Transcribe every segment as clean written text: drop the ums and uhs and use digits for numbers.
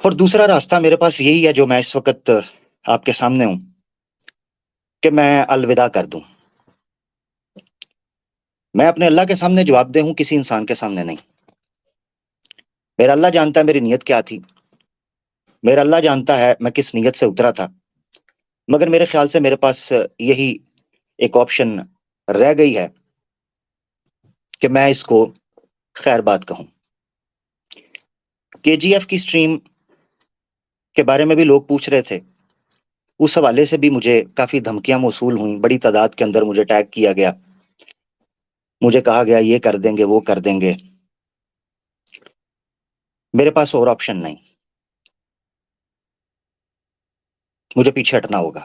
और दूसरा रास्ता मेरे पास यही है जो मैं इस वक़्त आपके सामने हूँ कि मैं अलविदा कर दूँ। मैं अपने अल्लाह के सामने जवाबदेह हूँ, किसी इंसान के सामने नहीं। मेरा अल्लाह जानता है मेरी नीयत क्या थी। मेरा अल्लाह जानता है मैं किस नीयत से उतरा था। मगर मेरे ख़्याल से मेरे पास यही एक ऑप्शन रह गई है कि मैं इसको खैर बात कहूँ। केजीएफ की स्ट्रीम के बारे में भी लोग पूछ रहे थे। उस हवाले से भी मुझे काफ़ी धमकियाँ मौसूल हुईं, बड़ी तादाद के अंदर मुझे टैग किया गया। मुझे कहा गया ये कर देंगे, वो कर देंगे। मेरे पास और ऑप्शन नहीं। मुझे पीछे हटना होगा।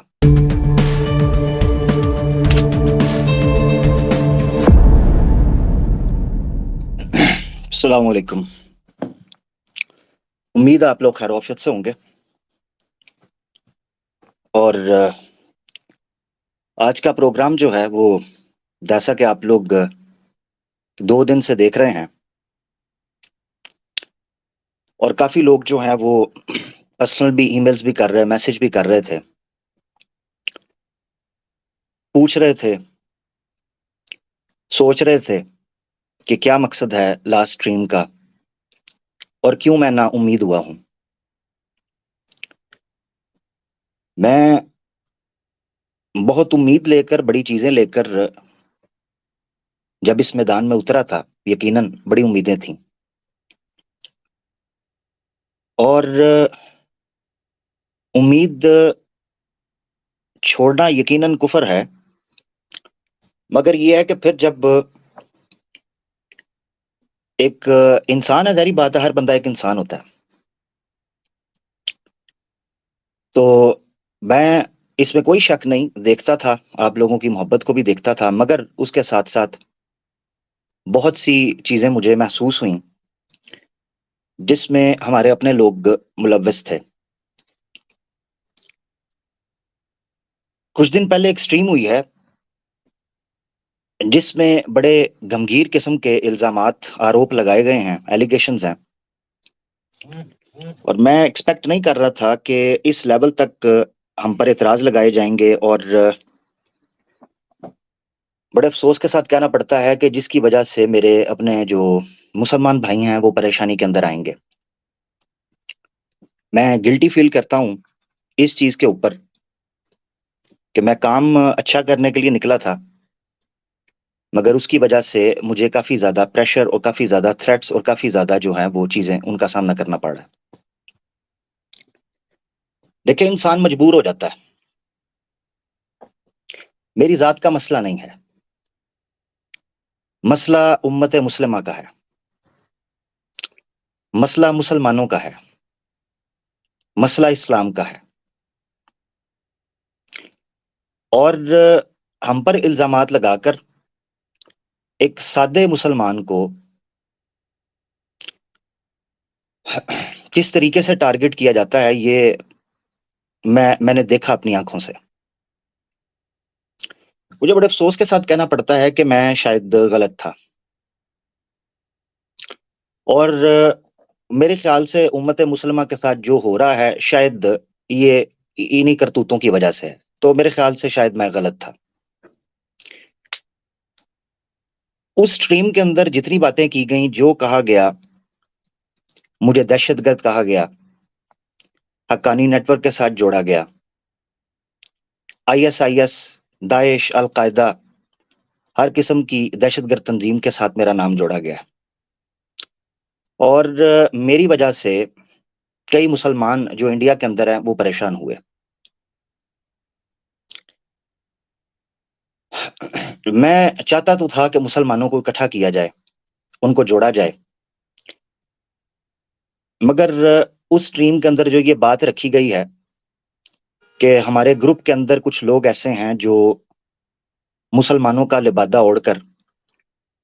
अस्सलाम वालेकुम। उम्मीद है आप लोग खैर-ओ-आफ़ियत से होंगे। और आज का प्रोग्राम जो है वो जैसा कि आप लोग 2 दिन से देख रहे हैं और काफ़ी लोग जो हैं वो पर्सनल भी ईमेल्स भी कर रहे हैं, मैसेज भी कर रहे थे। पूछ रहे थे, सोच रहे थे कि क्या मकसद है लास्ट स्ट्रीम का और क्यों मैं नाउम्मीद हुआ हूँ। मैं बहुत उम्मीद लेकर, बड़ी चीज़ें लेकर जब इस मैदान में उतरा था, यकीनन बड़ी उम्मीदें थीं। और उम्मीद छोड़ना यकीनन कुफ़र है, मगर ये है कि फिर जब एक इंसान है, ज़ाहिर बात है हर बंदा एक इंसान होता है। तो मैं इसमें कोई शक नहीं, देखता था, आप लोगों की मोहब्बत को भी देखता था, मगर उसके साथ-साथ बहुत सी चीज़ें मुझे महसूस हुईं, जिसमें हमारे अपने लोग मुलव्वस थे। कुछ दिन पहले एक स्ट्रीम हुई है, जिसमें बड़े गंभीर किस्म के इल्ज़ामात, आरोप लगाए गए हैं, एलिगेशंस हैं। और मैं एक्सपेक्ट नहीं कर रहा था कि इस लेवल तक हम पर एतराज़ लगाए जाएँगे और बड़े अफ़सोस के साथ कहना पड़ता है कि जिसकी वजह से मेरे अपने जो मुसलमान भाई हैं, वो परेशानी के अंदर आएँगे। मैं गिल्टी फ़ील करता हूँ इस चीज़ के ऊपर कि मैं काम अच्छा करने के लिए निकला था, मगर उसकी वजह से मुझे काफ़ी ज़्यादा प्रेशर और काफ़ी ज़्यादा थ्रेट्स और काफ़ी ज़्यादा जो हैं वो चीज़ें उनका सामना करना पड़ रहा है। देखिए इंसान मजबूर हो जाता है। मेरी ज़ात का मसला नहीं है। मसला उम्मत मुस्लिमा का है। मसला मुसलमानों का है। मसला इस्लाम का है। और हम पर इल्ज़ामात लगाकर एक सादे मुसलमान को किस तरीके से टारगेट किया जाता है, ये मैंने देखा अपनी आँखों से। मुझे बड़े अफ़सोस के साथ कहना पड़ता है कि मैं शायद गलत था। और मेरे ख़्याल से उम्मत मुस्लिमा के साथ जो हो रहा है, शायद ये इन्हीं करतूतों की वजह से है। तो मेरे ख़्याल से शायद मैं गलत था। उस स्ट्रीम के अंदर जितनी बातें की गईं, जो कहा गया, मुझे दहशतगर्द कहा गया, हक्कानी नेटवर्क के साथ जोड़ा गया। आईएसआईएस, दाइश, अल-कायदा, हर किस्म की दहशतगर्द तंज़ीम के साथ मेरा नाम जोड़ा गया। और मेरी वजह से कई मुसलमान जो इंडिया के अंदर हैं, वो परेशान हुए। मैं चाहता तो था कि मुसलमानों को इकट्ठा किया जाए, उनको जोड़ा जाए। मगर उस स्ट्रीम के अंदर जो ये बात रखी गई है कि हमारे ग्रुप के अंदर कुछ लोग ऐसे हैं जो मुसलमानों का लिबादा ओढ़कर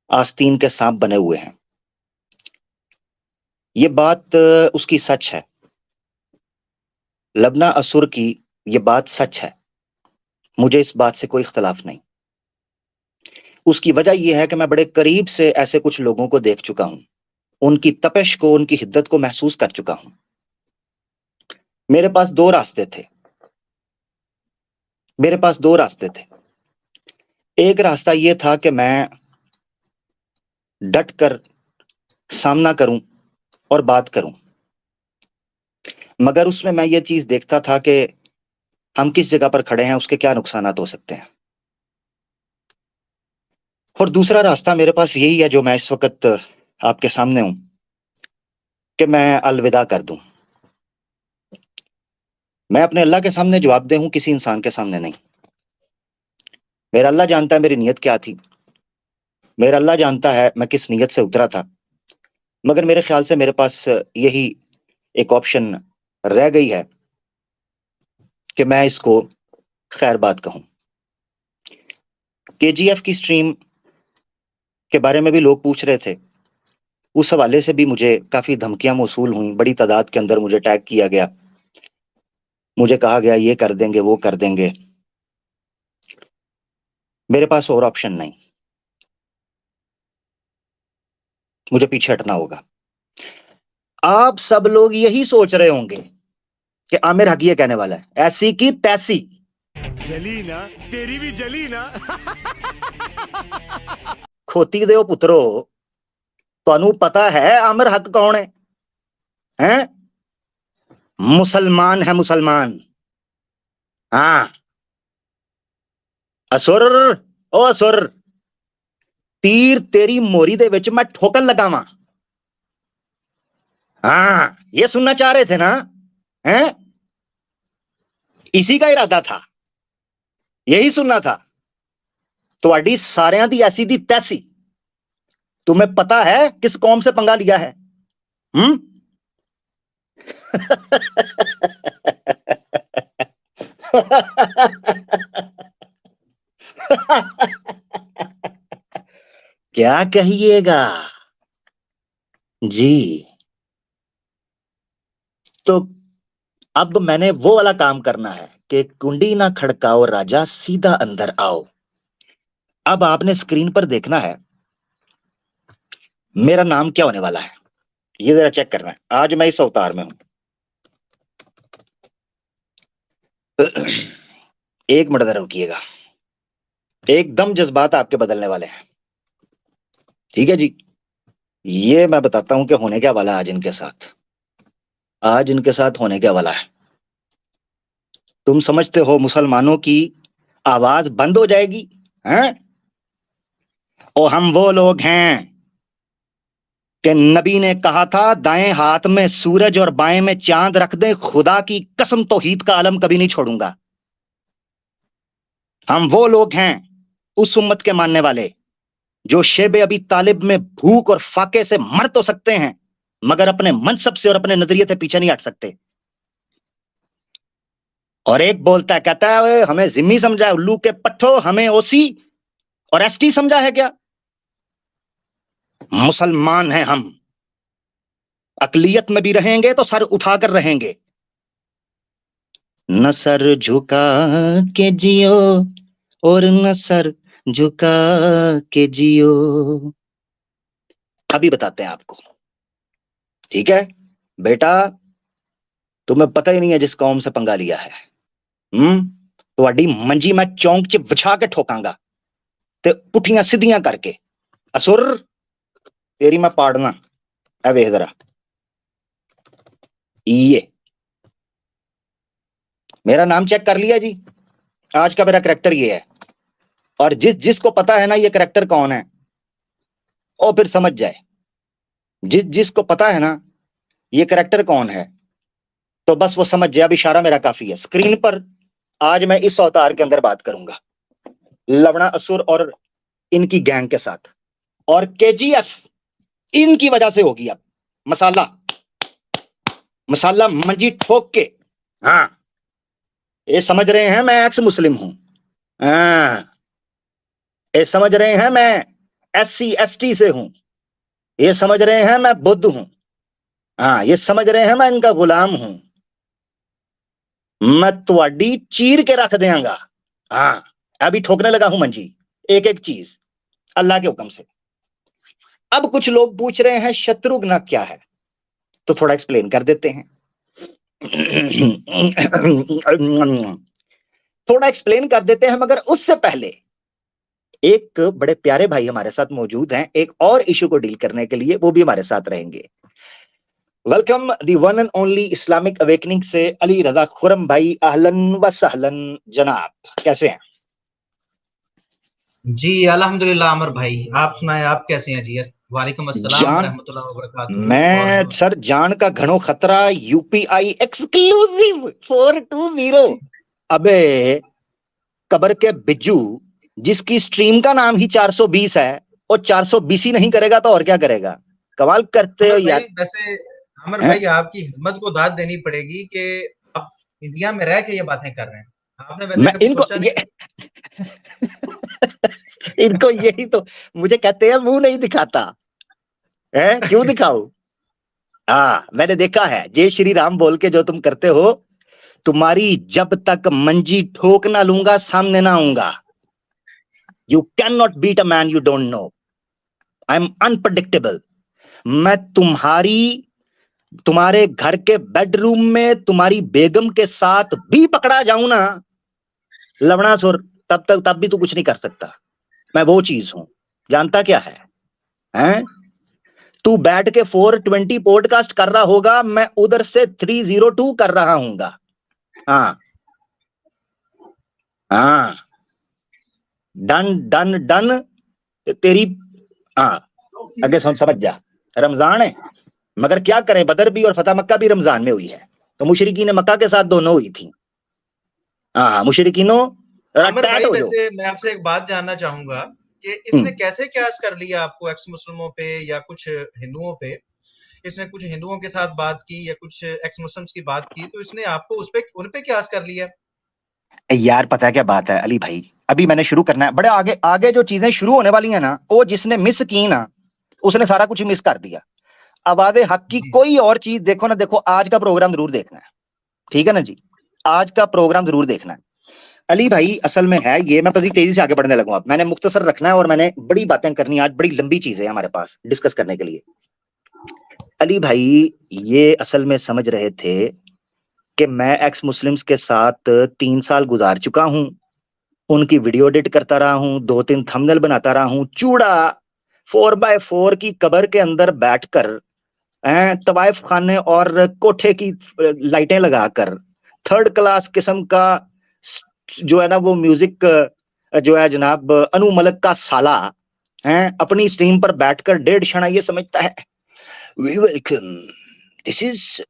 आस्तीन के साँप बने हुए हैं। ये बात उसकी सच है। लबना असुर की ये बात सच है। मुझे इस बात से कोई इख्तिलाफ नहीं। उसकी वजह ये है कि मैं बड़े करीब से ऐसे कुछ लोगों को देख चुका हूँ। उनकी तपिश को, उनकी हिद्दत को महसूस कर चुका हूँ। मेरे पास दो रास्ते थे। मेरे पास दो रास्ते थे। एक रास्ता यह था कि मैं डट कर सामना करूं और बात करूं, मगर उसमें मैं ये चीज देखता था कि हम किस जगह पर खड़े हैं, उसके क्या नुकसानात हो सकते हैं। और दूसरा रास्ता मेरे पास यही है जो मैं इस वक्त आपके सामने हूं, कि मैं अलविदा कर दूं। मैं अपने अल्लाह के सामने जवाबदेह हूं, किसी इंसान के सामने नहीं। मेरा अल्लाह जानता है मेरी नीयत क्या थी। मेरा अल्लाह जानता है मैं किस नीयत से उतरा था। मगर मेरे ख्याल से मेरे पास यही एक ऑप्शन रह गई है कि मैं इसको खैर बात कहूं। केजीएफ की स्ट्रीम के बारे में भी लोग पूछ रहे थे। उस हवाले से भी मुझे काफी धमकियां मौसूल हुई, बड़ी तादाद के अंदर मुझे टैग किया गया, मुझे कहा गया ये कर देंगे वो कर देंगे। मेरे पास और ऑप्शन नहीं, मुझे पीछे हटना होगा। आप सब लोग यही सोच रहे होंगे कि आमिर हक ये कहने वाला है, ऐसी की तैसी जली ना, तेरी भी जली ना। खोती दे पुत्रो, ਤੁਹਾਨੂੰ पता है आमिर हक कौन है? हैं? मुसलमान है, मुसलमान। हाँ, असुर, ओ असुर, तीर तेरी मोरी दे विच मैं ठोकन लगावा। हाँ, ये सुनना चाह रहे थे ना? हैं? इसी का इरादा था, यही सुनना था। ਤੁਹਾਡੀ ਸਾਰਿਆਂ ਦੀ ऐसी दी तैसी। तुम्हें पता है किस कौम से पंगा लिया है? हम्म? क्या कहिएगा जी। तो अब मैंने वो वाला काम करना है कि कुंडी ना खड़काओ राजा, सीधा अंदर आओ। अब आपने स्क्रीन पर देखना है मेरा नाम क्या होने वाला है, ये जरा चेक करना है। आज मैं इस अवतार में हूं। एक मिनट जरा रुकिएगा, एकदम जज्बात आपके बदलने वाले हैं। ठीक है जी, ये मैं बताता हूं कि होने क्या वाला है आज इनके साथ। आज इनके साथ होने क्या वाला है। तुम समझते हो मुसलमानों की आवाज बंद हो जाएगी? हैं? और हम वो लोग हैं कि नबी ने कहा था दाएं हाथ में सूरज और बाएं में चांद रख दे, खुदा की कसम तौहीद का आलम कभी नहीं छोड़ूंगा। हम वो लोग हैं, उस उम्मत के मानने वाले, जो शेब अबी तालिब में भूख और फाके से मर तो सकते हैं, मगर अपने मनसब से और अपने नजरिए से पीछे नहीं हट सकते। और एक बोलता है, कहता है "ओए, हमें जिम्मी समझा है, उल्लू के पट्ठो, हमें ओसी और एसटी समझा है क्या? मुसलमान हैं हम, अकलियत में भी रहेंगे तो सर उठाकर रहेंगे। न सर झुका के जियो और न सर झुका के जियो। अभी बताते हैं आपको। ठीक है बेटा, तुम्हें पता ही नहीं है जिस कौम से पंगा लिया है। ਤੁਹਾਡੀ ਮੰਜੀ मैं चौंक च ਵਿਛਾ के ठोकांगा ते पुठियां सीधियां करके। असुर तेरी मैं पाड़ना। ए वेख जरा, ये मेरा नाम चेक कर लिया जी। आज का मेरा करैक्टर ये है, और जिसको पता है ना ये करैक्टर कौन है, वो फिर समझ जाए। जिसको पता है ना ये करैक्टर कौन है, तो बस वो समझ जाए। अब इशारा मेरा काफी है। स्क्रीन पर आज मैं इस अवतार के अंदर बात करूंगा, लवणा असुर और इनकी गैंग के साथ। और केजीएफ इनकी वजह से होगी। अब मसाला मसाला मंजी ठोक के। हाँ, ये समझ रहे हैं मैं एक्स मुस्लिम हूं। हाँ, ये समझ रहे हैं मैं SC ST से हूं। ये समझ रहे हैं मैं बुद्ध हूं। हाँ, ये समझ रहे हैं मैं इनका गुलाम हूं। मैं तुआडी चीर के रख देंगा। हाँ, अभी ठोकने लगा हूं मंजी, एक एक चीज अल्लाह के हुक्म से। अब कुछ लोग पूछ रहे हैं शत्रुघ्न क्या है, तो थोड़ा एक्सप्लेन कर देते हैं। थोड़ा एक्सप्लेन कर देते हैं, मगर उससे पहले एक बड़े प्यारे भाई हमारे साथ मौजूद हैं एक और इशू को डील करने के लिए, वो भी हमारे साथ रहेंगे। Welcome the one and only Islamic awakening से अली रजा खुरम भाई, अहलन व सहलन जनाब, कैसे हैं? जी अल्हम्दुलिल्लाह अमर भाई, आप सुनाए, आप कैसे हैं जी? वालेकुम अस्सलाम व जान, रहमतुल्लाहि व बरकातुहू। मैं सर जान का घणो खतरा, यूपीआई एक्सक्लूसिव 420। अबे कबर के बिज्जू, जिसकी स्ट्रीम का नाम ही 420 है, और 420 ही नहीं करेगा तो और क्या करेगा? कमाल करते हो अमर यार। भाई, वैसे अमर हैं? भाई आपकी हिम्मत को दाद देनी पड़ेगी कि आप इंडिया में रह के ये बातें कर रहे हैं। आपने वैसे मैं कभी इनको सोचा ये नहीं? इनको यही तो मुझे कहते हैं, मुंह नहीं दिखाता है, क्यों दिखाऊं? हाँ, मैंने देखा है, जय श्री राम बोल के जो तुम करते हो, तुम्हारी जब तक मंजी ठोक ना लूंगा सामने ना आऊंगा। You can not beat a man you don't know. I am unpredictable. मैं तुम्हारे घर के बेडरूम में तुम्हारी बेगम के साथ भी पकड़ा जाऊं ना, लवणा सुर, तब भी तू कुछ नहीं कर सकता। मैं वो चीज हूं, जानता क्या है? हैं? तू बैठ के 420 पॉडकास्ट कर रहा होगा, मैं उधर से 302 कर रहा हूंगा। हाँ हाँ, डन डन डन तेरी। हाँ, आगे समझ जा। रमजान है, मगर क्या करें, बदर भी और फतह मक्का भी रमजान में हुई है, तो मुशरिकीन मक्का के साथ दोनों हुई थी। हाँ, मुशरिकीनों अमर टैट भाई, हो जाओ। वैसे मैं आपसे एक बात जानना चाहूंगा कि इसने कैसे क्यास कर लिया आपको एक्स मुस्लिमों पे या कुछ हिंदुओं पे? इसने कुछ हिंदुओं के साथ बात की या कुछ एक्स मुस्लिम्स की बात की, तो इसने आपको उन पे क्यास कर लिया? यार पता है क्या बात है अली भाई, अभी मैंने शुरू करना है, बड़े आगे आगे जो चीजें शुरू होने वाली है ना, वो जिसने मिस की ना, उसने सारा कुछ मिस कर दिया। आवाज़े हक की जी कोई और चीज देखो ना, देखो आज का प्रोग्राम जरूर देखना है, ठीक है ना जी? आज का प्रोग्राम जरूर देखना है। अली भाई असल में है ये, मैं बड़ी तेजी से आगे बढ़ने लगूंगा, मैंने मुख्तसर रखना है और मैंने बड़ी बातें करनी है आज, बड़ी लंबी चीजें हैं हमारे पास डिस्कस करने के लिए। अली भाई ये असल में समझ रहे थे कि मैं एक्स मुस्लिम्स के साथ 3 साल गुजार चुका हूं, उनकी वीडियो एडिट करता रहा हूं, 2-3 थंबनेल बनाता रहा हूं, चूड़ा 4x4 की कबर के अंदर बैठकर तवाइफ खाने और कोठे की लाइटें लगाकर, थर्ड क्लास किस्म का जो है ना वो म्यूजिक, जो है जनाब अनु मलिक का साला है, अपनी स्ट्रीम पर बैठकर 1.5 क्षण ये समझता है, we welcome, this is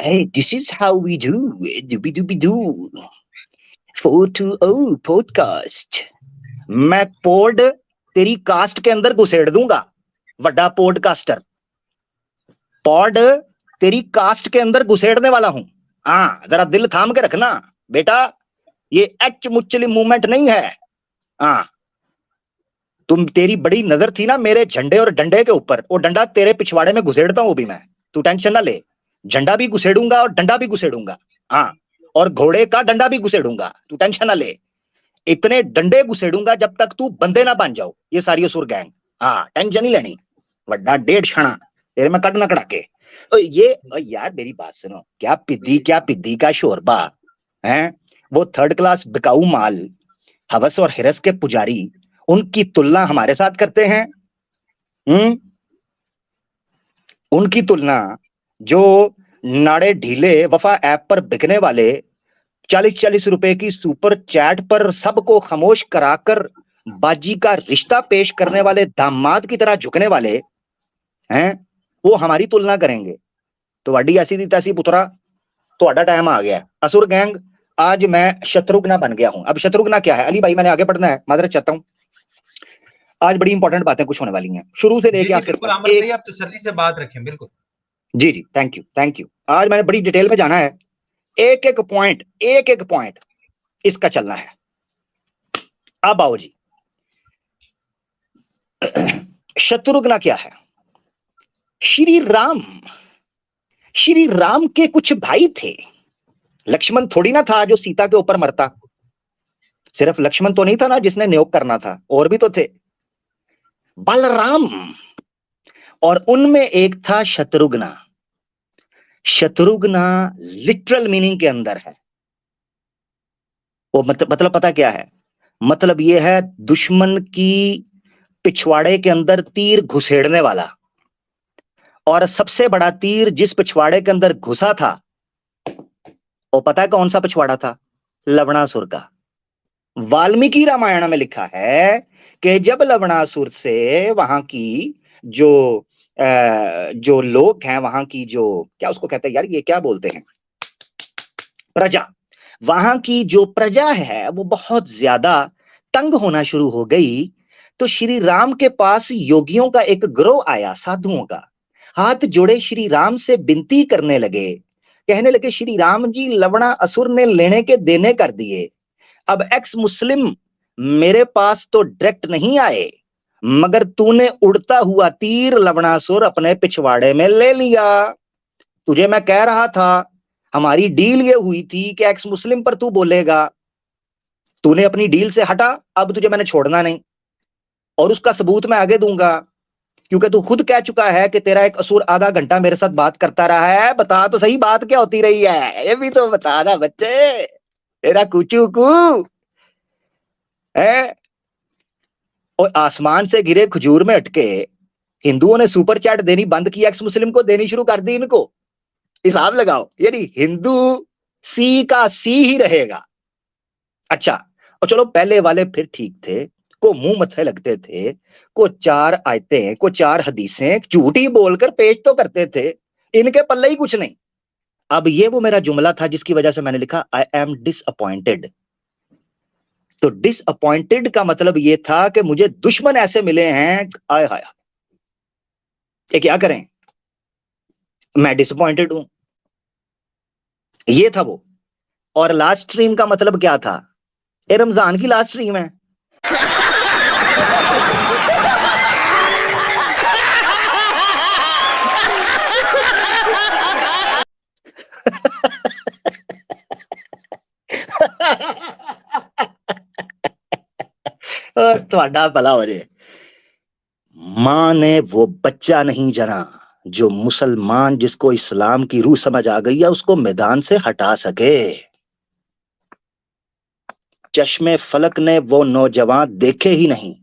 this is how we do doobie doo 420 podcast. मैं पोड तेरी कास्ट के अंदर घुसेड़ दूंगा, वड्डा पॉडकास्टर, पॉड तेरी कास्ट के अंदर घुसेड़ने वाला हूं। हाँ, जरा दिल थाम के रखना बेटा, ये एच मुचली मूवमेंट नहीं है। हाँ, तेरी बड़ी नजर थी ना मेरे झंडे और डंडे के ऊपर, वो डंडा तेरे पिछवाड़े में घुसेड़ता हूं भी मैं, तू टेंशन ना ले। झंडा भी घुसेड़ूंगा और डंडा भी घुसेड़ूंगा। हाँ, और घोड़े का डंडा भी घुसेड़ूंगा, तू टेंशन ना ले। इतने डंडे घुसेड़ूंगा जब तक तू बंदे ना बन जाओ, ये सारी असुर गैंग। हाँ, टेंशन नहीं लेनी, वड्डा 1.5 क्षण तेरे में कट ना कड़ाके। ये यार मेरी बात सुनो, क्या पिद्दी का शोरबा है, वो थर्ड क्लास बिकाऊ माल, हवस और हिरस के पुजारी, उनकी तुलना हमारे साथ करते हैं। उनकी तुलना जो नाड़े ढीले वफा ऐप पर बिकने वाले 40-40 रुपए की सुपर चैट पर सबको खामोश कराकर बाजी का रिश्ता पेश करने वाले दामाद की तरह झुकने वाले हैं, वो हमारी तुलना करेंगे। तो वाडी ऐसी थी तैसी पुत्रा, तो टाइम आ गया। असुर गैंग, आज मैं शत्रुघ्न बन गया हूं। अब शत्रुघ्न क्या है अली भाई, मैंने आगे बढ़ना है, मादरत चाहता हूं, आज बड़ी इंपॉर्टेंट बातें कुछ होने वाली हैं शुरू से लेके आखिर बिल्कुल तक। आमिर भाई, आप तसल्ली से बात रखें, बिल्कुल। जी, थैंक यू। आज मैंने बड़ी डिटेल में जाना है, एक एक पॉइंट इसका चलना है। अब आओ जी, शत्रुघ्न क्या है? श्री राम के कुछ भाई थे। लक्ष्मण थोड़ी ना था जो सीता के ऊपर मरता, सिर्फ लक्ष्मण तो नहीं था ना जिसने नियोग करना था, और भी तो थे, बलराम, और उनमें एक था शत्रुघ्न। शत्रुघ्न लिटरल मीनिंग के अंदर है। वो मतलब पता क्या है? मतलब ये है दुश्मन की पिछवाड़े के अंदर तीर घुसेड़ने वाला। और सबसे बड़ा तीर जिस पिछवाड़े के अंदर घुसा था, वो पता है कौन सा पिछवाड़ा था? लवणासुर का। वाल्मीकि रामायण में लिखा है कि जब लवणासुर से वहां की जो लोग हैं, वहां की जो क्या उसको कहते हैं यार, ये क्या बोलते हैं, प्रजा, वहां की जो प्रजा है वो बहुत ज्यादा तंग होना शुरू हो गई। तो श्री राम के पास योगियों का एक गिरोह आया, साधुओं का। हाथ जोड़े श्री राम से विनती करने लगे, कहने लगे श्री राम जी, लवणा असुर ने लेने के देने कर दिए। अब एक्स मुस्लिम मेरे पास तो डायरेक्ट नहीं आए, मगर तूने उड़ता हुआ तीर लवणासुर अपने पिछवाड़े में ले लिया। तुझे मैं कह रहा था, हमारी डील ये हुई थी कि एक्स मुस्लिम पर तू बोलेगा, तूने अपनी डील से हटा, अब तुझे मैंने छोड़ना नहीं। और उसका सबूत मैं आगे दूंगा, क्योंकि तू खुद कह चुका है कि तेरा एक असुर आधा घंटा मेरे साथ बात करता रहा है। बता तो सही बात क्या होती रही है, ये भी तो बता ना बच्चे, तेरा कुचू कू है। और आसमान से गिरे खजूर में अटके हिंदुओं ने सुपर चैट देनी बंद की, एक्स मुस्लिम को देनी शुरू कर दी। इनको हिसाब लगाओ, यानी हिंदू सी का सी ही रहेगा। अच्छा, और चलो पहले वाले फिर ठीक थे, को मुंह मत्थे लगते थे, को 4 आयतें, को 4 हदीसें झूठी बोलकर पेश तो करते थे, इनके पल्ले ही कुछ नहीं। अब ये वो मेरा जुमला था जिसकी वजह से मैंने लिखा आई एम डिसअपॉइंटेड। तो डिसअपॉइंटेड का मतलब ये था कि मुझे दुश्मन ऐसे मिले हैं, आय हाय, ये क्या करें, मैं डिसअपॉइंटेड हूं, ये था वो। और लास्ट स्ट्रीम का मतलब क्या था? ये रमजान की लास्ट स्ट्रीम है। थोड़ा भला हो जाए। मां ने वो बच्चा नहीं जना जो मुसलमान जिसको इस्लाम की रूह समझ आ गई है उसको मैदान से हटा सके। चश्मे फलक ने वो नौजवान देखे ही नहीं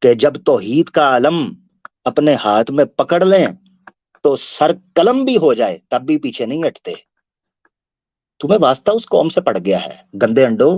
कि जब तौहीद का आलम अपने हाथ में पकड़ लें तो सर कलम भी हो जाए तब भी पीछे नहीं हटते। तुम्हें वास्ता उस कौम से पड़ गया है, गंदे अंडो।